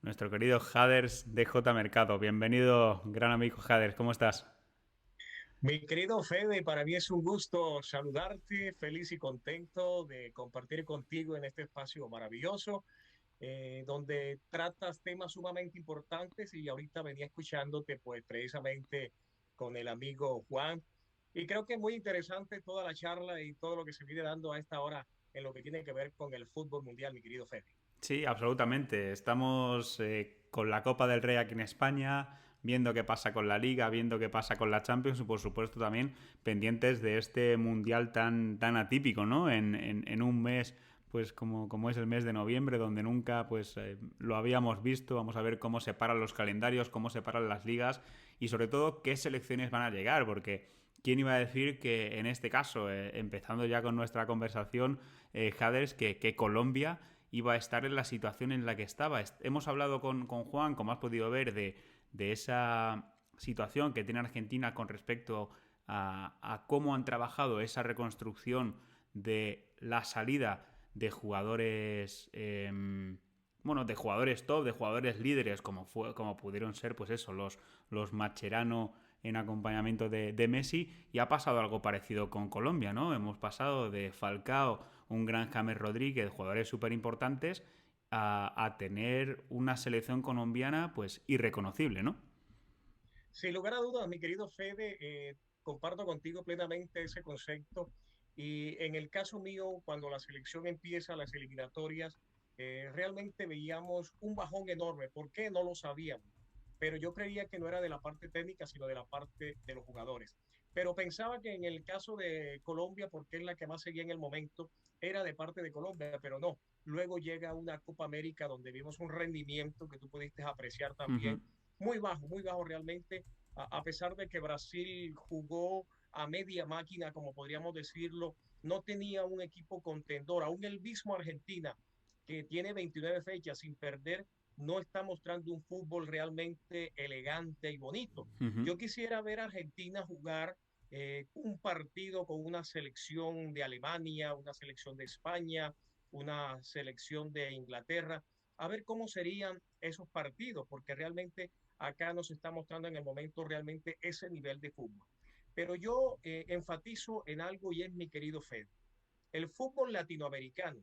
nuestro querido Haders de J Mercado. Bienvenido, gran amigo Haders, ¿cómo estás? Mi querido Fede, para mí es un gusto saludarte, feliz y contento de compartir contigo en este espacio maravilloso, donde tratas temas sumamente importantes y ahorita venía escuchándote pues precisamente con el amigo Juan y creo que es muy interesante toda la charla y todo lo que se viene dando a esta hora en lo que tiene que ver con el fútbol mundial, mi querido Fede. Sí, absolutamente. Estamos con la Copa del Rey aquí en España, viendo qué pasa con la Liga, viendo qué pasa con la Champions y por supuesto también pendientes de este mundial tan atípico, ¿no? En un mes, pues como es el mes de noviembre, donde nunca pues lo habíamos visto. Vamos a ver cómo se paran los calendarios, cómo se paran las ligas y sobre todo qué selecciones van a llegar, porque ¿quién iba a decir que en este caso, empezando ya con nuestra conversación, Haders, que Colombia iba a estar en la situación en la que estaba? Hemos hablado con Juan, como has podido ver, de esa situación que tiene Argentina con respecto a cómo han trabajado esa reconstrucción de la salida de jugadores bueno, de jugadores top, de jugadores líderes, como pudieron ser, pues eso, los Macherano en acompañamiento de Messi, y ha pasado algo parecido con Colombia, ¿no? Hemos pasado de Falcao, un gran James Rodríguez, jugadores súper importantes, a tener una selección colombiana, pues, irreconocible, ¿no? Sin lugar a dudas, mi querido Fede, comparto contigo plenamente ese concepto. Y en el caso mío, cuando la selección empieza las eliminatorias, realmente veíamos un bajón enorme. ¿Por qué? No lo sabíamos. Pero yo creía que no era de la parte técnica, sino de la parte de los jugadores. Pero pensaba que en el caso de Colombia, porque es la que más seguía en el momento, era de parte de Colombia, pero no. Luego llega una Copa América donde vimos un rendimiento que tú pudiste apreciar Uh -huh. también muy bajo realmente, a pesar de que Brasil jugó a media máquina, como podríamos decirlo, no tenía un equipo contendor. Aún el mismo Argentina, que tiene 29 fechas sin perder, no está mostrando un fútbol realmente elegante y bonito. Uh -huh. Yo quisiera ver a Argentina jugar un partido con una selección de Alemania, una selección de España, una selección de Inglaterra, a ver cómo serían esos partidos, porque realmente acá nos está mostrando en el momento realmente ese nivel de fútbol. Pero yo enfatizo en algo y es mi querido Fed. El fútbol latinoamericano,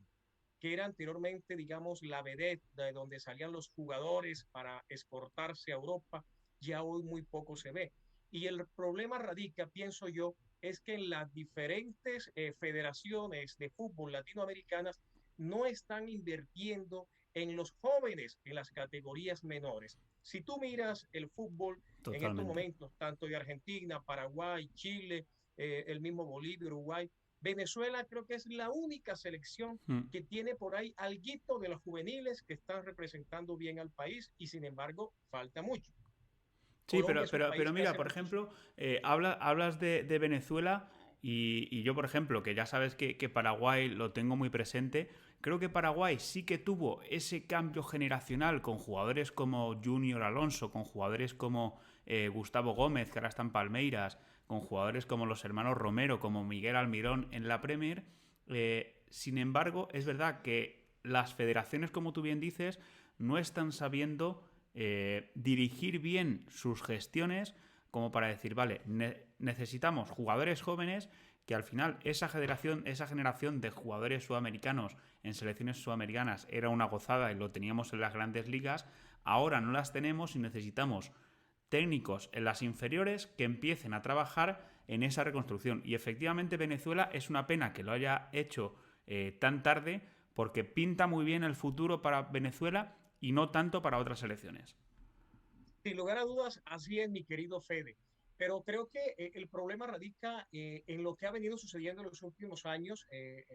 que era anteriormente, digamos, la vedette de donde salían los jugadores para exportarse a Europa, ya hoy muy poco se ve. Y el problema radica, pienso yo, es que en las diferentes federaciones de fútbol latinoamericanas no están invirtiendo en los jóvenes en las categorías menores. Si tú miras el fútbol en estos Totalmente. momentos, tanto de Argentina, Paraguay, Chile, el mismo Bolivia, Uruguay, Venezuela creo que es la única selección Mm. que tiene por ahí alguito de los juveniles que están representando bien al país y sin embargo falta mucho. Sí, Colombia es un pero país que mira, hace por muchos. ejemplo, hablas de Venezuela y yo, por ejemplo, que ya sabes que Paraguay lo tengo muy presente, creo que Paraguay sí que tuvo ese cambio generacional con jugadores como Junior Alonso, con jugadores como Gustavo Gómez, que ahora está en Palmeiras, con jugadores como los hermanos Romero, como Miguel Almirón en la Premier. Sin embargo, es verdad que las federaciones, como tú bien dices, no están sabiendo dirigir bien sus gestiones como para decir, vale, necesitamos jugadores jóvenes, que al final esa generación de jugadores sudamericanos en selecciones sudamericanas era una gozada y lo teníamos en las grandes ligas. Ahora no las tenemos y necesitamos técnicos en las inferiores que empiecen a trabajar en esa reconstrucción. Y efectivamente Venezuela, es una pena que lo haya hecho tan tarde, porque pinta muy bien el futuro para Venezuela y no tanto para otras selecciones. Sin lugar a dudas, así es mi querido Fede. Pero creo que el problema radica en lo que ha venido sucediendo en los últimos años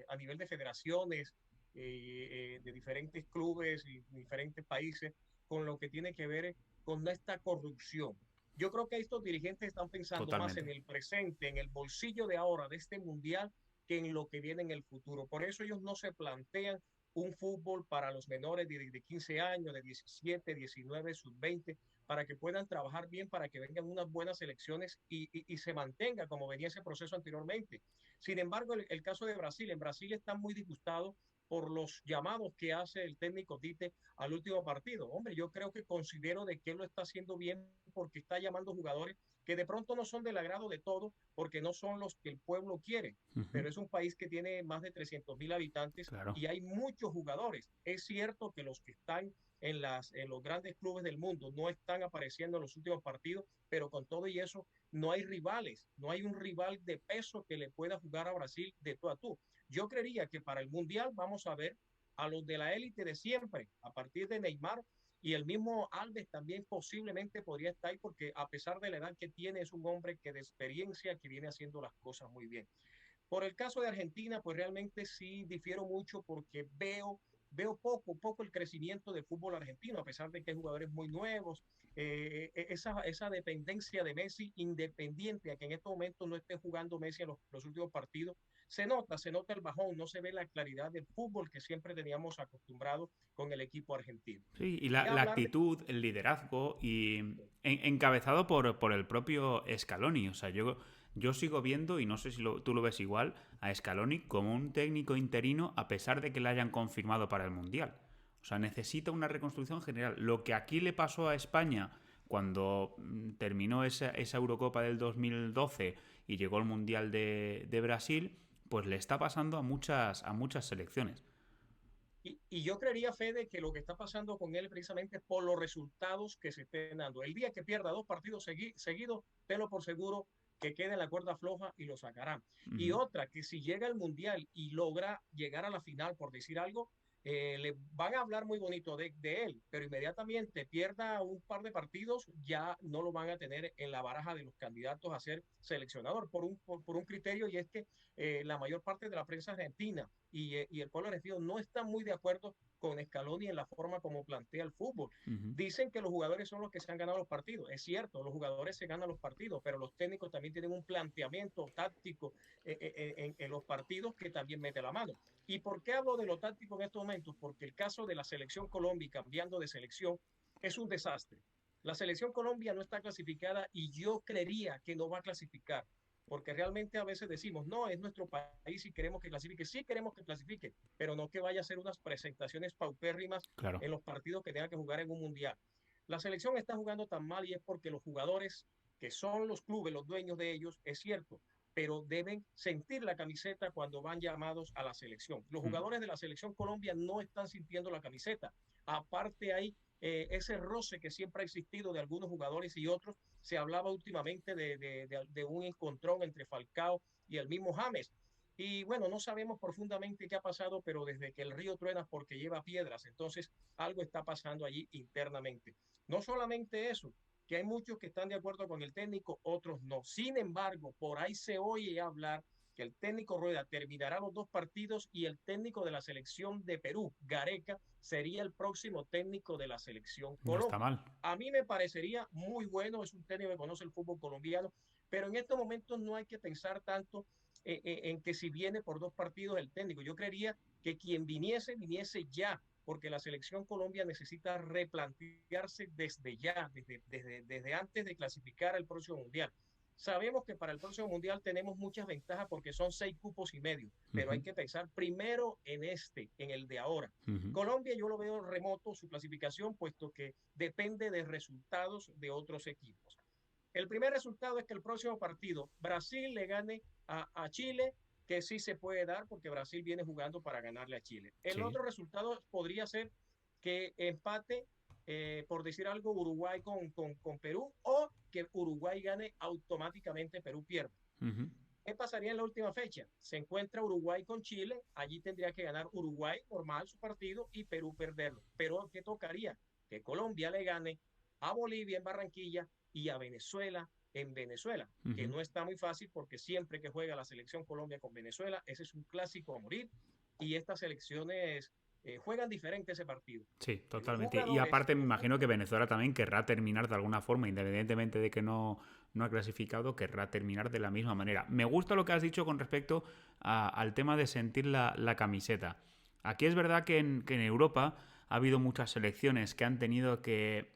a nivel de federaciones, de diferentes clubes y diferentes países, con lo que tiene que ver con esta corrupción. Yo creo que estos dirigentes están pensando más en Totalmente. el presente, en el bolsillo de ahora de este mundial, que en lo que viene en el futuro. Por eso ellos no se plantean un fútbol para los menores de 15 años, de 17, 19, sub-20, para que puedan trabajar bien, para que vengan unas buenas elecciones y se mantenga como venía ese proceso anteriormente. Sin embargo, el caso de Brasil, en Brasil están muy disgustados por los llamados que hace el técnico Tite al último partido. Hombre, yo creo que considero de que él lo está haciendo bien porque está llamando jugadores que de pronto no son del agrado de todos, porque no son los que el pueblo quiere, pero es un país que tiene más de 300.000 habitantes Claro. y hay muchos jugadores. Es cierto que los que están en los grandes clubes del mundo no están apareciendo en los últimos partidos, pero con todo y eso no hay rivales, no hay un rival de peso que le pueda jugar a Brasil de tú a tú. Yo creería que para el Mundial vamos a ver a los de la élite de siempre, a partir de Neymar, y el mismo Alves también posiblemente podría estar ahí porque a pesar de la edad que tiene es un hombre que de experiencia que viene haciendo las cosas muy bien. Por el caso de Argentina, pues realmente sí difiero mucho porque veo poco el crecimiento del fútbol argentino, a pesar de que hay jugadores muy nuevos, esa dependencia de Messi, independiente a que en estos momentos no esté jugando Messi en los últimos partidos, se nota el bajón, no se ve la claridad del fútbol que siempre teníamos acostumbrado con el equipo argentino. Sí, y Ya la hablar de actitud, el liderazgo y encabezado por el propio Scaloni. O sea, yo sigo viendo, y no sé si tú lo ves igual, a Scaloni como un técnico interino a pesar de que le hayan confirmado para el Mundial. O sea, necesita una reconstrucción general. Lo que aquí le pasó a España cuando terminó esa Eurocopa del 2012 y llegó el Mundial de Brasil, pues le está pasando a muchas selecciones. y yo creería, Fede, que lo que está pasando con él precisamente por los resultados que se estén dando. El día que pierda dos partidos seguidos, tenlo por seguro que quede en la cuerda floja y lo sacarán. Y Ujú. otra, que si llega al Mundial y logra llegar a la final, por decir algo, le van a hablar muy bonito de él, pero inmediatamente pierda un par de partidos, ya no lo van a tener en la baraja de los candidatos a ser seleccionador por un criterio, y es que la mayor parte de la prensa argentina y el pueblo argentino no está muy de acuerdo con Scaloni en la forma como plantea el fútbol. Ujú. Dicen que los jugadores son los que se han ganado los partidos. Es cierto, los jugadores se ganan los partidos, pero los técnicos también tienen un planteamiento táctico en los partidos que también mete la mano. ¿Y por qué hablo de lo táctico en estos momentos? Porque el caso de la selección Colombia, cambiando de selección, es un desastre. La selección Colombia no está clasificada y yo creería que no va a clasificar porque realmente a veces decimos, no, es nuestro país y queremos que clasifique. Sí queremos que clasifique, pero no que vaya a hacer unas presentaciones paupérrimas Claro. en los partidos que tenga que jugar en un mundial. La selección está jugando tan mal y es porque los jugadores, que son los clubes, los dueños de ellos, es cierto, pero deben sentir la camiseta cuando van llamados a la selección. Los Mm. jugadores de la selección Colombia no están sintiendo la camiseta. Aparte hay ese roce que siempre ha existido de algunos jugadores y otros. Se hablaba últimamente de un encontrón entre Falcao y el mismo James. Y bueno, no sabemos profundamente qué ha pasado, pero desde que el río truena porque lleva piedras, entonces algo está pasando allí internamente. No solamente eso, que hay muchos que están de acuerdo con el técnico, otros no. Sin embargo, por ahí se oye hablar que el técnico Rueda terminará los dos partidos y el técnico de la selección de Perú, Gareca, sería el próximo técnico de la selección No está Colombia. mal. A mí me parecería muy bueno, es un técnico que conoce el fútbol colombiano, pero en estos momentos no hay que pensar tanto en que si viene por dos partidos el técnico. Yo creería que quien viniese ya, porque la selección Colombia necesita replantearse desde ya, desde antes de clasificar al próximo mundial. Sabemos que para el próximo mundial tenemos muchas ventajas porque son 6 cupos y medio, pero hay Ujú. que pensar primero en el de ahora. Ujú. Colombia yo lo veo remoto su clasificación, puesto que depende de resultados de otros equipos. El primer resultado es que el próximo partido Brasil le gane a Chile, que sí se puede dar porque Brasil viene jugando para ganarle a Chile. El Sí. otro resultado podría ser que empate, por decir algo, Uruguay con Perú, o que Uruguay gane automáticamente, Perú pierde. Ujú. ¿Qué pasaría en la última fecha? Se encuentra Uruguay con Chile, allí tendría que ganar Uruguay normal su partido y Perú perderlo. Pero ¿qué tocaría? Que Colombia le gane a Bolivia en Barranquilla y a Venezuela en Venezuela, que Ujú. no está muy fácil porque siempre que juega la selección Colombia con Venezuela, ese es un clásico a morir y estas selecciones juegan diferente ese partido. Sí, Los totalmente. Y jugadores, aparte me imagino que Venezuela también querrá terminar de alguna forma, independientemente de que no ha clasificado, querrá terminar de la misma manera. Me gusta lo que has dicho con respecto al tema de sentir la camiseta. Aquí es verdad que en Europa ha habido muchas selecciones que han tenido que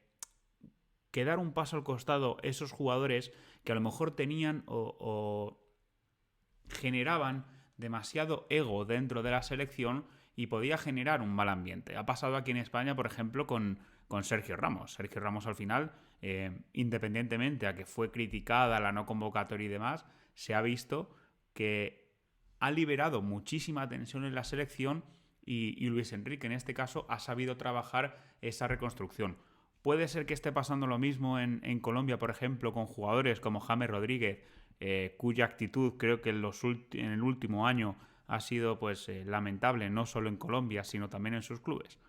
dar un paso al costado esos jugadores que a lo mejor tenían o generaban demasiado ego dentro de la selección y podía generar un mal ambiente. Ha pasado aquí en España, por ejemplo, con Sergio Ramos. Sergio Ramos al final, independientemente a que fue criticada la no convocatoria y demás, se ha visto que ha liberado muchísima tensión en la selección y Luis Enrique en este caso ha sabido trabajar esa reconstrucción. Puede ser que esté pasando lo mismo en Colombia, por ejemplo, con jugadores como James Rodríguez, cuya actitud creo que en el último año ha sido pues lamentable, no solo en Colombia, sino también en sus clubes.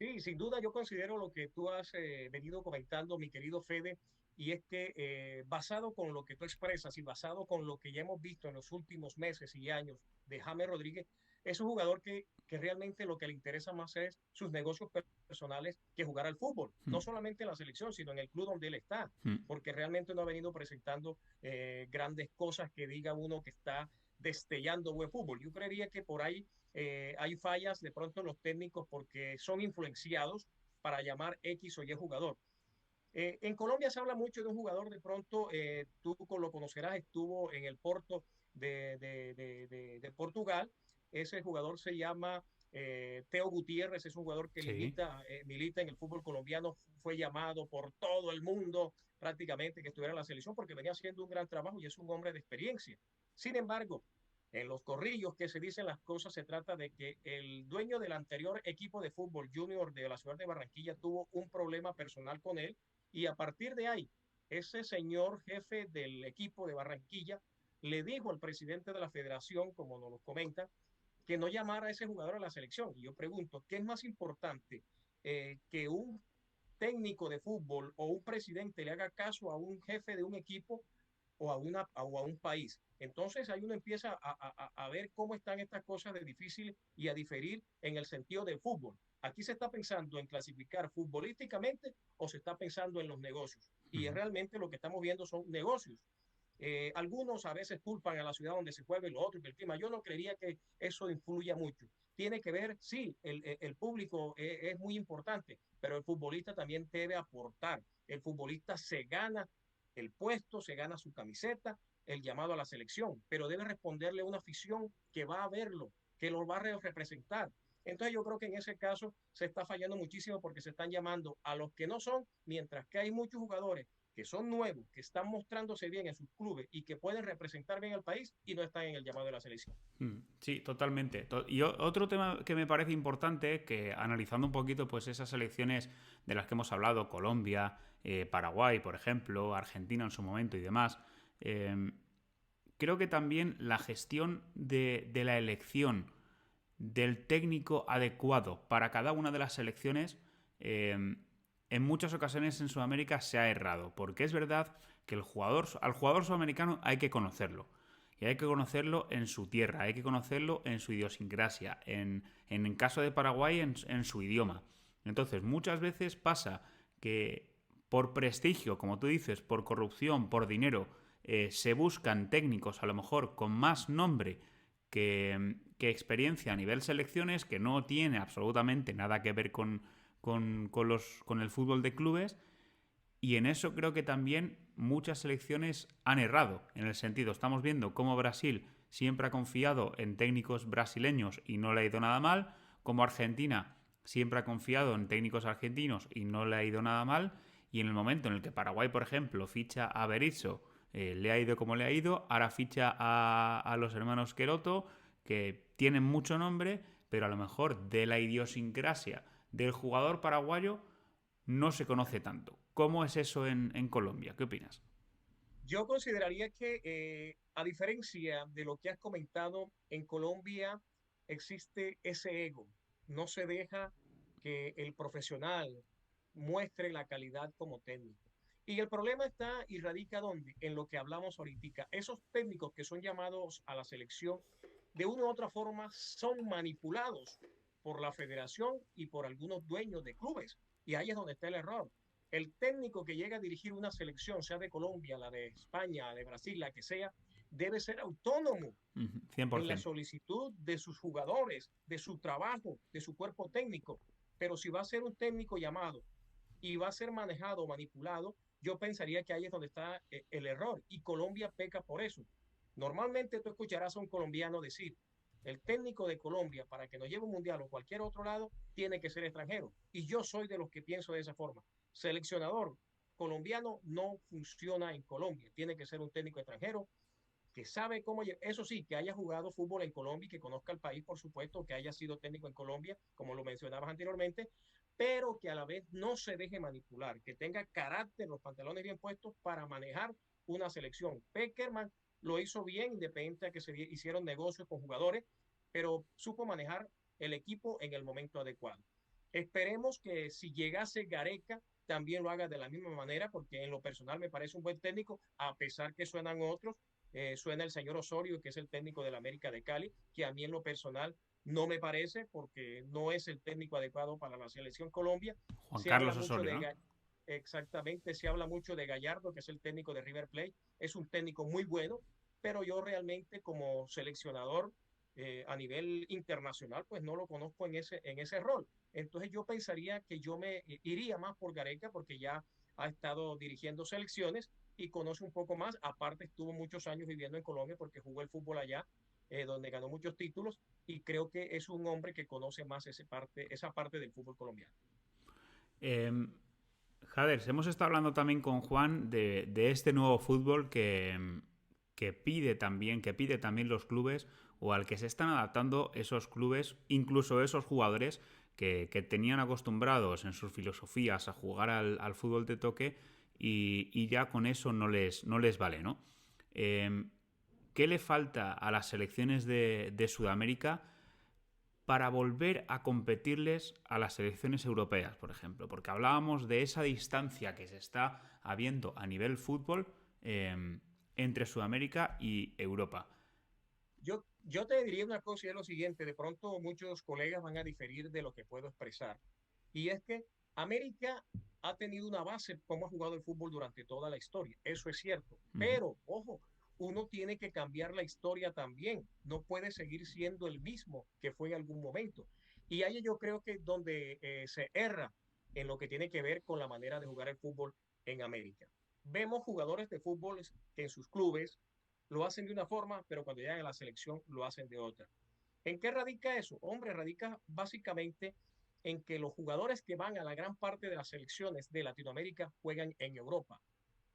Sí, sin duda yo considero lo que tú has venido comentando, mi querido Fede, y es que basado con lo que tú expresas y basado con lo que ya hemos visto en los últimos meses y años de James Rodríguez, es un jugador que realmente lo que le interesa más es sus negocios personales que jugar al fútbol, no Hmm. solamente en la selección, sino en el club donde él está, Hmm. porque realmente no ha venido presentando grandes cosas que diga uno que está destellando buen fútbol. Yo creería que por ahí hay fallas de pronto en los técnicos porque son influenciados para llamar X o Y jugador. En Colombia se habla mucho de un jugador, de pronto tú lo conocerás, estuvo en el Porto de Portugal. Ese jugador se llama Teo Gutiérrez, es un jugador que Sí. milita en el fútbol colombiano, fue llamado por todo el mundo prácticamente que estuviera en la selección porque venía haciendo un gran trabajo y es un hombre de experiencia. Sin embargo, en los corrillos que se dicen las cosas, se trata de que el dueño del anterior equipo de fútbol junior de la ciudad de Barranquilla tuvo un problema personal con él y a partir de ahí, ese señor jefe del equipo de Barranquilla le dijo al presidente de la federación, como nos lo comenta, que no llamara a ese jugador a la selección. Y yo pregunto, ¿qué es más importante? Que un técnico de fútbol o un presidente le haga caso a un jefe de un equipo o a un país. Entonces ahí uno empieza a ver cómo están estas cosas de difícil y a diferir en el sentido del fútbol. Aquí se está pensando en clasificar futbolísticamente o se está pensando en los negocios. Y Hmm. realmente lo que estamos viendo son negocios. Algunos a veces culpan a la ciudad donde se juega y lo otro, y el clima. Yo no creería que eso influya mucho. Tiene que ver, sí, el público es muy importante, pero el futbolista también debe aportar. El futbolista se gana el puesto, se gana su camiseta, el llamado a la selección, pero debe responderle a una afición que va a verlo, que lo va a representar. Entonces yo creo que en ese caso se está fallando muchísimo porque se están llamando a los que no son, mientras que hay muchos jugadores que son nuevos, que están mostrándose bien en sus clubes y que pueden representar bien al país y no están en el llamado de la selección. Sí, totalmente. Y otro tema que me parece importante, que analizando un poquito pues esas elecciones de las que hemos hablado, Colombia, Paraguay, por ejemplo, Argentina en su momento y demás, eh, creo que también la gestión de la elección del técnico adecuado para cada una de las selecciones, en muchas ocasiones en Sudamérica se ha errado, porque es verdad que al jugador sudamericano hay que conocerlo. Y hay que conocerlo en su tierra, hay que conocerlo en su idiosincrasia, en caso de Paraguay en su idioma. Entonces, muchas veces pasa que por prestigio, como tú dices, por corrupción, por dinero, se buscan técnicos a lo mejor con más nombre que experiencia a nivel selecciones, que no tiene absolutamente nada que ver con el fútbol de clubes, y en eso creo que también muchas selecciones han errado, en el sentido, estamos viendo cómo Brasil siempre ha confiado en técnicos brasileños y no le ha ido nada mal, como Argentina siempre ha confiado en técnicos argentinos y no le ha ido nada mal, y en el momento en el que Paraguay, por ejemplo, ficha a Berizzo, le ha ido como le ha ido, ahora ficha a los hermanos Queroto, que tienen mucho nombre, pero a lo mejor de la idiosincrasia del jugador paraguayo no se conoce tanto. ¿Cómo es eso en Colombia? ¿Qué opinas? Yo consideraría que, a diferencia de lo que has comentado, en Colombia existe ese ego. No se deja que el profesional muestre la calidad como técnico. Y el problema está y radica ¿dónde? En lo que hablamos ahorita. Esos técnicos que son llamados a la selección, de una u otra forma, son manipulados por la federación y por algunos dueños de clubes. Y ahí es donde está el error. El técnico que llega a dirigir una selección, sea de Colombia, la de España, la de Brasil, la que sea, debe ser autónomo en la 100%. solicitud de sus jugadores, de su trabajo, de su cuerpo técnico. Pero si va a ser un técnico llamado y va a ser manejado o manipulado, yo pensaría que ahí es donde está el error. Y Colombia peca por eso. Normalmente tú escucharás a un colombiano decir, el técnico de Colombia, para que nos lleve un mundial o cualquier otro lado, tiene que ser extranjero. Y yo soy de los que pienso de esa forma. Seleccionador colombiano no funciona en Colombia, tiene que ser un técnico extranjero que sabe cómo, eso sí, que haya jugado fútbol en Colombia y que conozca el país, por supuesto, que haya sido técnico en Colombia, como lo mencionabas anteriormente, pero que a la vez no se deje manipular, que tenga carácter, los pantalones bien puestos para manejar una selección. Peckerman lo hizo bien, independiente de que se hicieron negocios con jugadores, pero supo manejar el equipo en el momento adecuado. Esperemos que si llegase Gareca, también lo haga de la misma manera, porque en lo personal me parece un buen técnico, a pesar que suenan otros, suena el señor Osorio, que es el técnico del América de Cali, que a mí en lo personal no me parece porque no es el técnico adecuado para la selección Colombia. Juan Se habla Carlos mucho Osorio, de, ¿no? exactamente, se habla mucho de Gallardo, que es el técnico de River Plate. Es un técnico muy bueno, pero yo realmente como seleccionador a nivel internacional, pues no lo conozco en ese rol. Entonces yo pensaría que yo me iría más por Gareca porque ya ha estado dirigiendo selecciones y conoce un poco más. Aparte, estuvo muchos años viviendo en Colombia porque jugó el fútbol allá, donde ganó muchos títulos y creo que es un hombre que conoce más esa parte del fútbol colombiano. Eh, Jaders, hemos estado hablando también con Juan de este nuevo fútbol que pide también los clubes o al que se están adaptando esos clubes, incluso esos jugadores que tenían acostumbrados en sus filosofías a jugar al fútbol de toque y ya con eso no les vale, ¿no? Eh, ¿Qué le falta a las selecciones de Sudamérica para volver a competirles a las selecciones europeas, por ejemplo? Porque hablábamos de esa distancia que se está habiendo a nivel fútbol entre Sudamérica y Europa. Yo te diría una cosa y es lo siguiente, de pronto muchos colegas van a diferir de lo que puedo expresar, y es que América ha tenido una base como ha jugado el fútbol durante toda la historia, eso es cierto, Uh -huh. pero ojo, uno tiene que cambiar la historia también, no puede seguir siendo el mismo que fue en algún momento. Y ahí yo creo que es donde se erra en lo que tiene que ver con la manera de jugar el fútbol en América. Vemos jugadores de fútbol que en sus clubes lo hacen de una forma, pero cuando llegan a la selección lo hacen de otra. ¿En qué radica eso? Hombre, radica básicamente en que los jugadores que van a la gran parte de las selecciones de Latinoamérica juegan en Europa.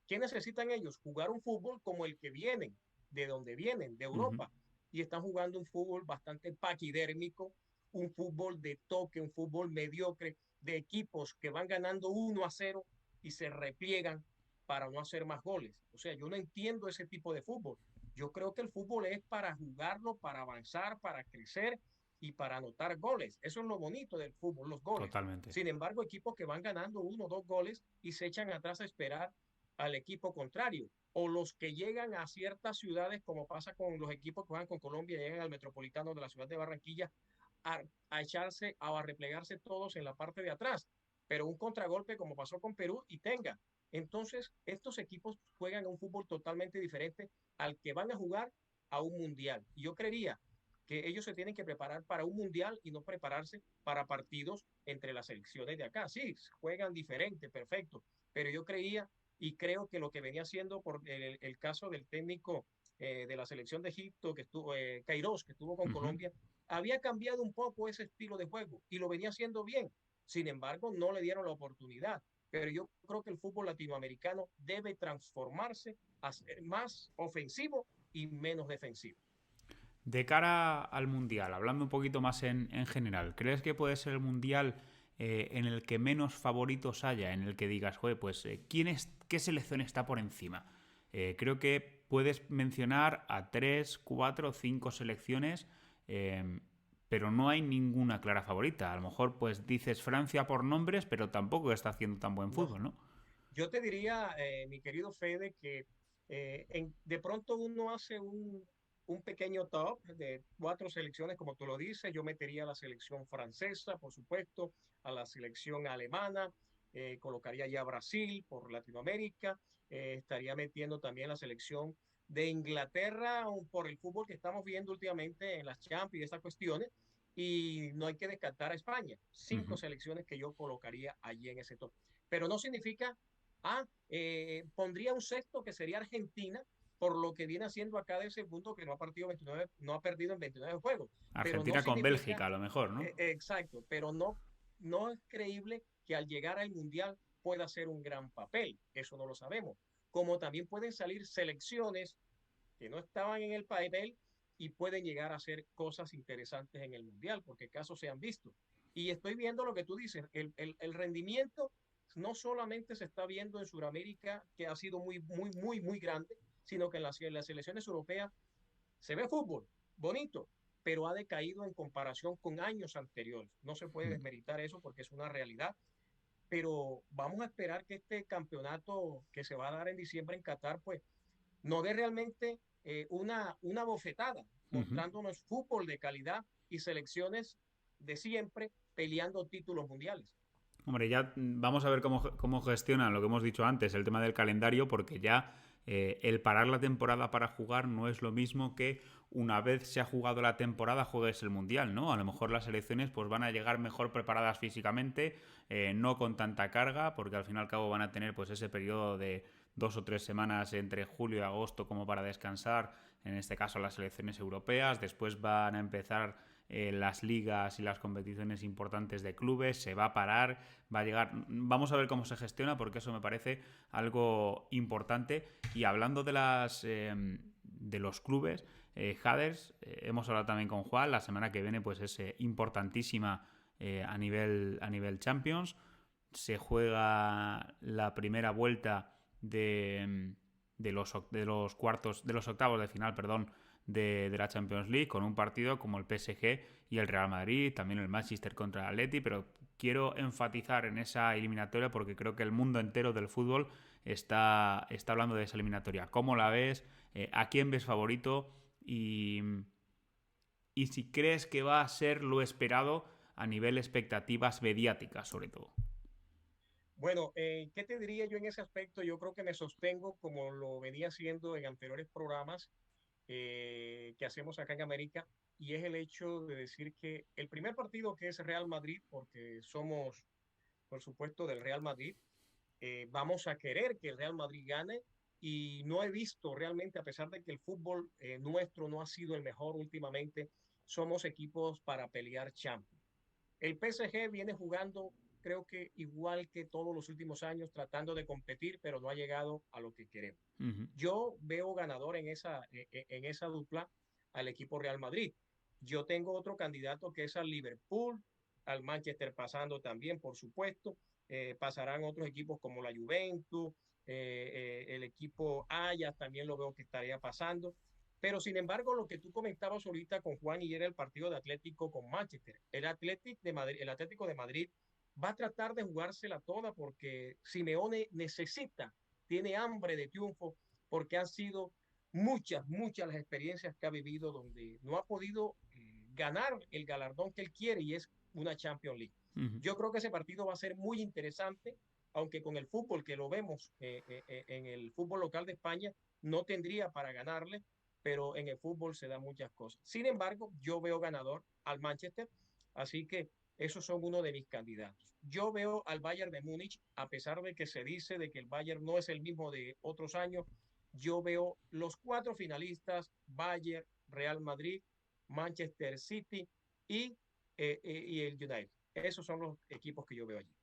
¿Qué necesitan ellos? Jugar un fútbol como el que vienen, de donde vienen, de Uh -huh. Europa. Y están jugando un fútbol bastante paquidérmico, un fútbol de toque, un fútbol mediocre, de equipos que van ganando 1-0 y se repliegan para no hacer más goles. O sea, yo no entiendo ese tipo de fútbol. Yo creo que el fútbol es para jugarlo, para avanzar, para crecer y para anotar goles. Eso es lo bonito del fútbol, los goles. Totalmente. Sin embargo, equipos que van ganando 1 o 2 goles y se echan atrás a esperar al equipo contrario, o los que llegan a ciertas ciudades, como pasa con los equipos que juegan con Colombia, llegan al metropolitano de la ciudad de Barranquilla a echarse, a replegarse todos en la parte de atrás, pero un contragolpe como pasó con Perú y tenga. Entonces, estos equipos juegan un fútbol totalmente diferente al que van a jugar a un mundial. Y yo creería que ellos se tienen que preparar para un mundial y no prepararse para partidos entre las selecciones de acá. Sí, juegan diferente, perfecto, pero yo creía y creo que lo que venía haciendo por el caso del técnico de la selección de Egipto, que estuvo, Queiroz, que estuvo con Uh -huh. Colombia, había cambiado un poco ese estilo de juego y lo venía haciendo bien. Sin embargo, no le dieron la oportunidad. Pero yo creo que el fútbol latinoamericano debe transformarse a ser más ofensivo y menos defensivo. De cara al Mundial, hablando un poquito más en general, ¿crees que puede ser el Mundial en el que menos favoritos haya? En el que digas, joder, pues ¿qué selección está por encima? Creo que puedes mencionar a 3, 4, 5 selecciones, pero no hay ninguna clara favorita. A lo mejor pues dices Francia por nombres, pero tampoco está haciendo tan buen No, fútbol, ¿no? yo te diría, mi querido Fede, que de pronto uno hace un pequeño top de 4 selecciones, como tú lo dices. Yo metería a la selección francesa, por supuesto, a la selección alemana, colocaría ya a Brasil por Latinoamérica, estaría metiendo también la selección de Inglaterra por el fútbol que estamos viendo últimamente en las Champions y estas cuestiones. Y no hay que descartar a España. Uh Cinco -huh. selecciones que yo colocaría allí en ese top. Pero no significa pondría un sexto que sería Argentina, por lo que viene haciendo acá de segundo, que no ha, partido 29, no ha perdido en 29 juegos. Pero no Argentina con significa, Bélgica, a lo mejor, ¿no? exacto, pero no es creíble que al llegar al Mundial pueda hacer un gran papel. Eso no lo sabemos. Como también pueden salir selecciones que no estaban en el papel y pueden llegar a hacer cosas interesantes en el Mundial, porque casos se han visto. Y estoy viendo lo que tú dices, el rendimiento no solamente se está viendo en Sudamérica, que ha sido muy grande, sino que en las selecciones europeas se ve fútbol bonito, pero ha decaído en comparación con años anteriores. No se puede desmeritar eso porque es una realidad, pero vamos a esperar que este campeonato que se va a dar en diciembre en Qatar, pues nos dé realmente una bofetada, Ujú. mostrándonos fútbol de calidad y selecciones de siempre peleando títulos mundiales. Hombre, ya vamos a ver cómo gestionan lo que hemos dicho antes, el tema del calendario, porque ya el parar la temporada para jugar no es lo mismo que una vez se ha jugado la temporada juegues el Mundial, ¿no? A lo mejor las selecciones pues van a llegar mejor preparadas físicamente, no con tanta carga, porque al fin y al cabo van a tener pues ese periodo de 2 o 3 semanas entre julio y agosto como para descansar, en este caso las selecciones europeas, después van a empezar las ligas y las competiciones importantes de clubes, se va a parar, va a llegar. Vamos a ver cómo se gestiona porque eso me parece algo importante. Y hablando de los clubes, Haders, hemos hablado también con Juan, la semana que viene pues es importantísima a nivel Champions. Se juega la primera vuelta de los cuartos, de los octavos de final, perdón, de la Champions League, con un partido como el PSG y el Real Madrid, también el Manchester contra el Atleti, pero quiero enfatizar en esa eliminatoria porque creo que el mundo entero del fútbol está hablando de esa eliminatoria. ¿Cómo la ves? ¿A quién ves favorito? Y si crees que va a ser lo esperado a nivel expectativas mediáticas, sobre todo. Bueno, ¿qué te diría yo en ese aspecto? Yo creo que me sostengo como lo venía haciendo en anteriores programas que hacemos acá en América, y es el hecho de decir que el primer partido que es Real Madrid, porque somos, por supuesto, del Real Madrid, vamos a querer que el Real Madrid gane y no he visto realmente, a pesar de que el fútbol nuestro no ha sido el mejor últimamente, somos equipos para pelear Champions. El PSG viene jugando, creo que igual que todos los últimos años, tratando de competir, pero no ha llegado a lo que queremos. Uh-huh. Yo veo ganador en esa dupla al equipo Real Madrid. Yo tengo otro candidato que es al Liverpool, al Manchester pasando también, por supuesto. Pasarán otros equipos como la Juventus, el equipo Ajax también lo veo que estaría pasando. Pero sin embargo, lo que tú comentabas ahorita con Juan y era el partido de Atlético con Manchester. El Atlético de Madrid va a tratar de jugársela toda porque Simeone tiene hambre de triunfo porque han sido muchas las experiencias que ha vivido donde no ha podido ganar el galardón que él quiere y es una Champions League. Uh-huh. Yo creo que ese partido va a ser muy interesante, aunque con el fútbol que lo vemos en el fútbol local de España no tendría para ganarle, pero en el fútbol se dan muchas cosas. Sin embargo, yo veo ganador al Manchester, así que esos son uno de mis candidatos. Yo veo al Bayern de Múnich, a pesar de que se dice de que el Bayern no es el mismo de otros años, yo veo los cuatro finalistas, Bayern, Real Madrid, Manchester City y el United. Esos son los equipos que yo veo allí.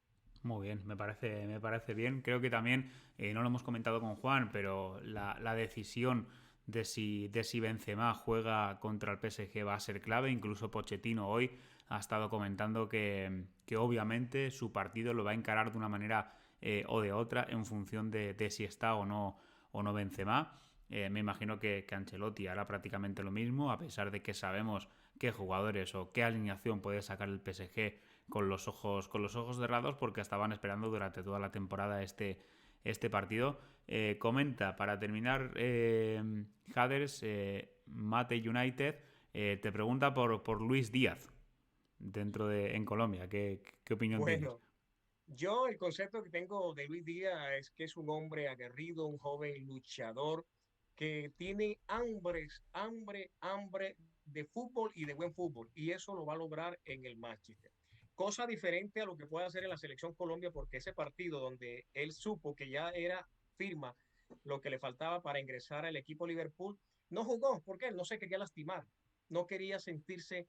Muy bien, me parece bien. Creo que también, no lo hemos comentado con Juan, pero la decisión de si Benzema juega contra el PSG va a ser clave. Incluso Pochettino hoy ha estado comentando que obviamente su partido lo va a encarar de una manera o de otra en función de si está o no Benzema. Me imagino que Ancelotti hará prácticamente lo mismo, a pesar de que sabemos qué jugadores o qué alineación puede sacar el PSG con los ojos cerrados, porque estaban esperando durante toda la temporada este partido. Comenta, para terminar, Haders, Mate United, te pregunta por Luis Díaz en Colombia. ¿Qué opinión tienes? Bueno, yo el concepto que tengo de Luis Díaz es que es un hombre aguerrido, un joven luchador que tiene hambre de fútbol y de buen fútbol, y eso lo va a lograr en el Manchester. Cosa diferente a lo que puede hacer en la selección Colombia, porque ese partido donde él supo que ya era firma lo que le faltaba para ingresar al equipo Liverpool, no jugó porque él no se quería lastimar, no quería sentirse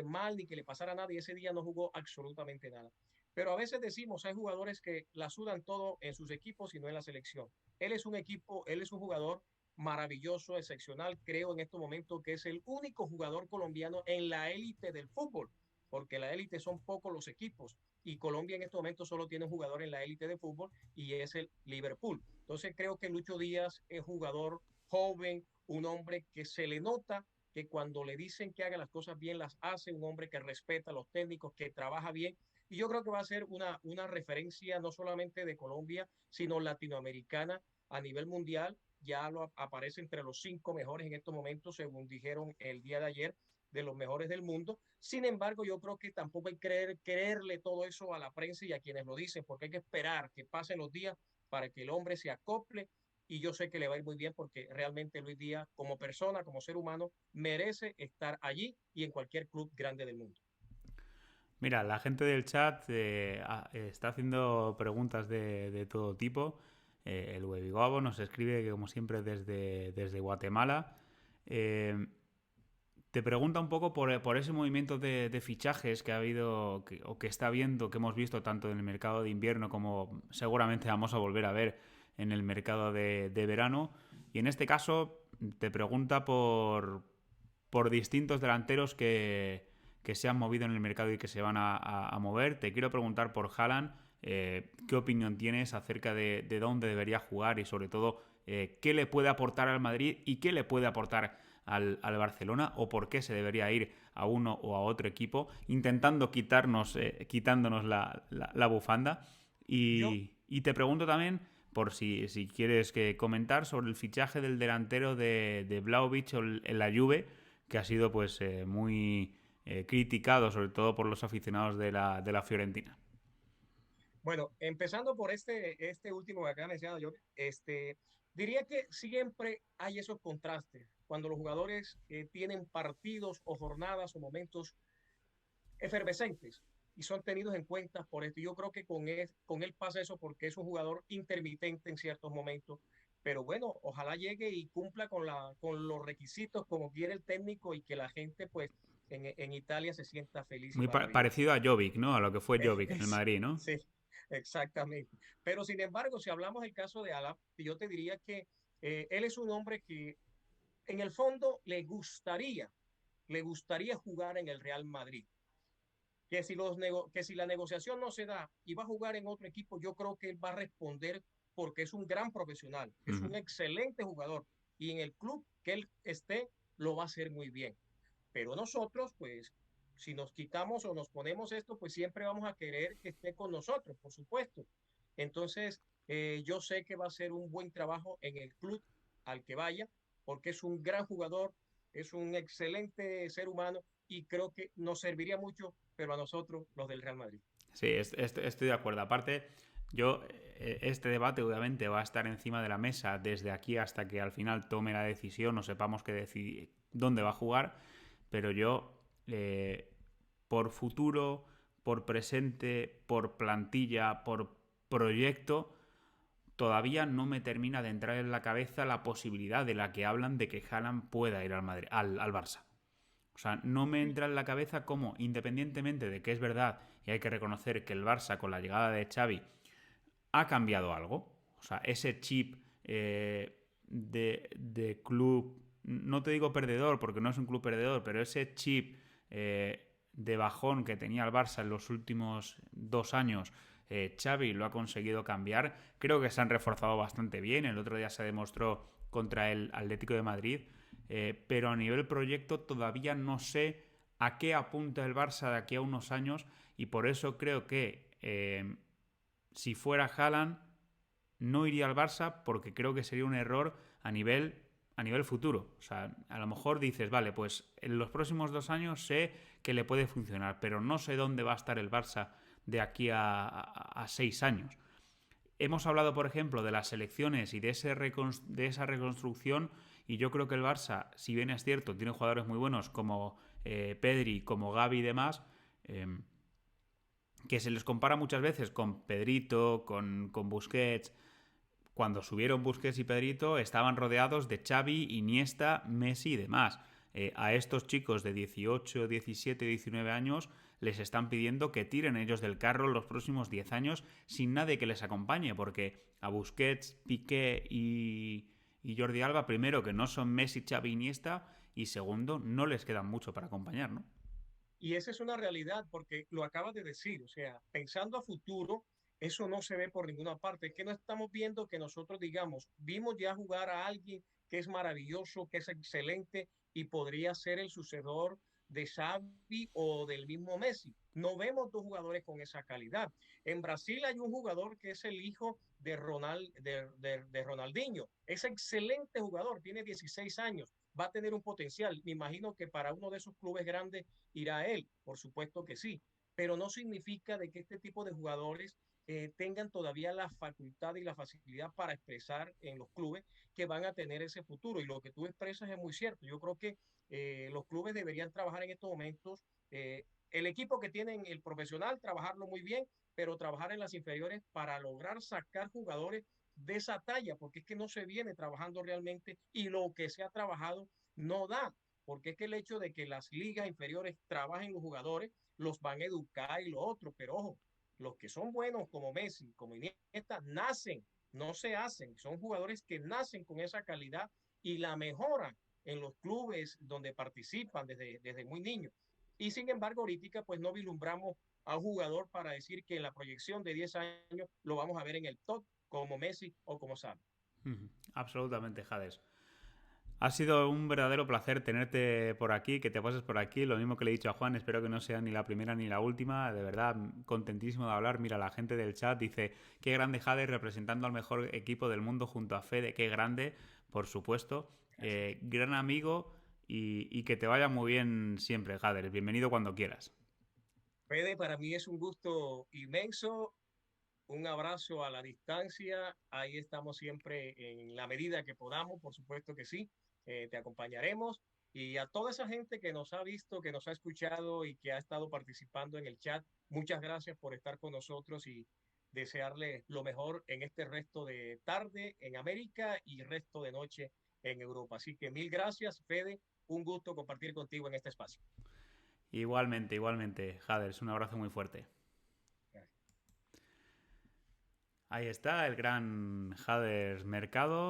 mal ni que le pasara nada y ese día no jugó absolutamente nada. Pero a veces decimos, hay jugadores que la sudan todo en sus equipos y no en la selección. Él es un jugador maravilloso, excepcional. Creo en estos momentos que es el único jugador colombiano en la élite del fútbol, porque la élite son pocos los equipos y Colombia en estos momentos solo tiene un jugador en la élite de fútbol y es el Liverpool. Entonces creo que Lucho Díaz es jugador joven, un hombre que se le nota que cuando le dicen que haga las cosas bien, las hace, un hombre que respeta a los técnicos, que trabaja bien. Y yo creo que va a ser una referencia no solamente de Colombia, sino latinoamericana a nivel mundial. Ya lo aparece entre los 5 mejores en estos momentos, según dijeron el día de ayer, de los mejores del mundo. Sin embargo, yo creo que tampoco hay que creerle todo eso a la prensa y a quienes lo dicen, porque hay que esperar que pasen los días para que el hombre se acople y yo sé que le va a ir muy bien porque realmente Luis Díaz como persona, como ser humano, merece estar allí y en cualquier club grande del mundo. Mira, la gente del chat está haciendo preguntas de todo tipo. El Webigobo nos escribe, que como siempre, desde Guatemala. Eh, Te pregunta un poco por ese movimiento de fichajes que ha habido o que está habiendo, que hemos visto tanto en el mercado de invierno como seguramente vamos a volver a ver en el mercado de verano. Y en este caso te pregunta por distintos delanteros que se han movido en el mercado y que se van a mover. Te quiero preguntar por Haaland. ¿Qué opinión tienes acerca de dónde debería jugar y sobre todo qué le puede aportar al Madrid y qué le puede aportar al Barcelona o por qué se debería ir a uno o a otro equipo, intentando quitándonos la bufanda? Yo, Y te pregunto también, por si quieres comentar, sobre el fichaje del delantero de Vlahovic en la Juve, que ha sido pues muy criticado, sobre todo por los aficionados de la Fiorentina. bueno, empezando por este último que acá mencionado yo, diría que siempre hay esos contrastes cuando los jugadores tienen partidos o jornadas o momentos efervescentes y son tenidos en cuenta por esto. Yo creo que con él pasa eso porque es un jugador intermitente en ciertos momentos, pero bueno, ojalá llegue y cumpla con los requisitos como quiere el técnico y que la gente pues en Italia se sienta feliz y Muy maravillosa. parecido a Jovic, ¿no? A lo que fue Jovic en el Madrid, ¿no? Sí, exactamente. Pero sin embargo, si hablamos del caso de Ala, yo te diría que él es un hombre que en el fondo le gustaría jugar en el Real Madrid. Que si la negociación no se da y va a jugar en otro equipo, yo creo que él va a responder porque es un gran profesional, Uh es -huh. un excelente jugador y en el club que él esté lo va a hacer muy bien. Pero nosotros, pues, si nos quitamos o nos ponemos esto, pues siempre vamos a querer que esté con nosotros, por supuesto. Entonces, yo sé que va a ser un buen trabajo en el club al que vaya, porque es un gran jugador, es un excelente ser humano y creo que nos serviría mucho, pero a nosotros, los del Real Madrid. Sí, estoy de acuerdo. Aparte, este debate obviamente va a estar encima de la mesa desde aquí hasta que al final tome la decisión o sepamos que decidir dónde va a jugar, pero yo, por futuro, por presente, por plantilla, por proyecto, todavía no me termina de entrar en la cabeza la posibilidad de la que hablan de que Haaland pueda ir al Barça. O sea, no me entra en la cabeza cómo, independientemente de que es verdad y hay que reconocer que el Barça con la llegada de Xavi ha cambiado algo. O sea, ese chip de club, no te digo perdedor porque no es un club perdedor, pero ese chip de bajón que tenía el Barça en los últimos 2 años, Xavi lo ha conseguido cambiar. Creo que se han reforzado bastante bien. El otro día se demostró contra el Atlético de Madrid. Pero a nivel proyecto todavía no sé a qué apunta el Barça de aquí a unos años y por eso creo que si fuera Haaland no iría al Barça porque creo que sería un error a nivel futuro. O sea, a lo mejor dices, vale, pues en los próximos 2 años sé que le puede funcionar, pero no sé dónde va a estar el Barça de aquí a 6 años. Hemos hablado, por ejemplo, de las selecciones y de esa reconstrucción y yo creo que el Barça, si bien es cierto, tiene jugadores muy buenos como Pedri, como Gavi y demás, que se les compara muchas veces con Pedrito, con Busquets, cuando subieron Busquets y Pedrito, estaban rodeados de Xavi, Iniesta, Messi y demás. A estos chicos de 18, 17, 19 años les están pidiendo que tiren ellos del carro los próximos 10 años sin nadie que les acompañe, porque a Busquets, Piqué y Jordi Alba, primero, que no son Messi, Xavi, Iniesta, y segundo, no les queda mucho para acompañar, ¿no? Y esa es una realidad porque lo acabas de decir, o sea, pensando a futuro, eso no se ve por ninguna parte. Es que no estamos viendo que nosotros digamos, vimos ya jugar a alguien que es maravilloso, que es excelente y podría ser el sucedor de Xavi o del mismo Messi. No vemos dos jugadores con esa calidad. En Brasil hay un jugador que es el hijo de, de Ronaldinho. Es excelente jugador, tiene 16 años, va a tener un potencial. Me imagino que para uno de esos clubes grandes irá él, por supuesto que sí, pero no significa de que este tipo de jugadores tengan todavía la facultad y la facilidad para expresar en los clubes que van a tener ese futuro. Y lo que tú expresas es muy cierto. Yo creo que los clubes deberían trabajar en estos momentos, el equipo que tienen el profesional, trabajarlo muy bien, pero trabajar en las inferiores para lograr sacar jugadores de esa talla, porque es que no se viene trabajando realmente y lo que se ha trabajado no da, porque es que el hecho de que las ligas inferiores trabajen los jugadores, los van a educar y lo otro, pero ojo, los que son buenos como Messi, como Iniesta, nacen, no se hacen, son jugadores que nacen con esa calidad y la mejoran en los clubes donde participan desde muy niños. Y sin embargo, ahorita pues no vislumbramos a un jugador para decir que en la proyección de 10 años lo vamos a ver en el top como Messi o como Sam. Absolutamente, Hades. Ha sido un verdadero placer tenerte por aquí, que te pases por aquí. Lo mismo que le he dicho a Juan, espero que no sea ni la primera ni la última. De verdad, contentísimo de hablar. Mira, la gente del chat dice, qué grande Hades representando al mejor equipo del mundo junto a Fede. Qué grande, por supuesto. Gracias. Gran amigo y que te vaya muy bien siempre, Hades. Bienvenido cuando quieras. Fede, para mí es un gusto inmenso. Un abrazo a la distancia. Ahí estamos siempre en la medida que podamos, por supuesto que sí. Te acompañaremos. Y a toda esa gente que nos ha visto, que nos ha escuchado y que ha estado participando en el chat, muchas gracias por estar con nosotros y desearle lo mejor en este resto de tarde en América y resto de noche en Europa. Así que mil gracias, Fede. Un gusto compartir contigo en este espacio. Igualmente, igualmente, Hades. Un abrazo muy fuerte. Ahí está el gran Hades Mercado.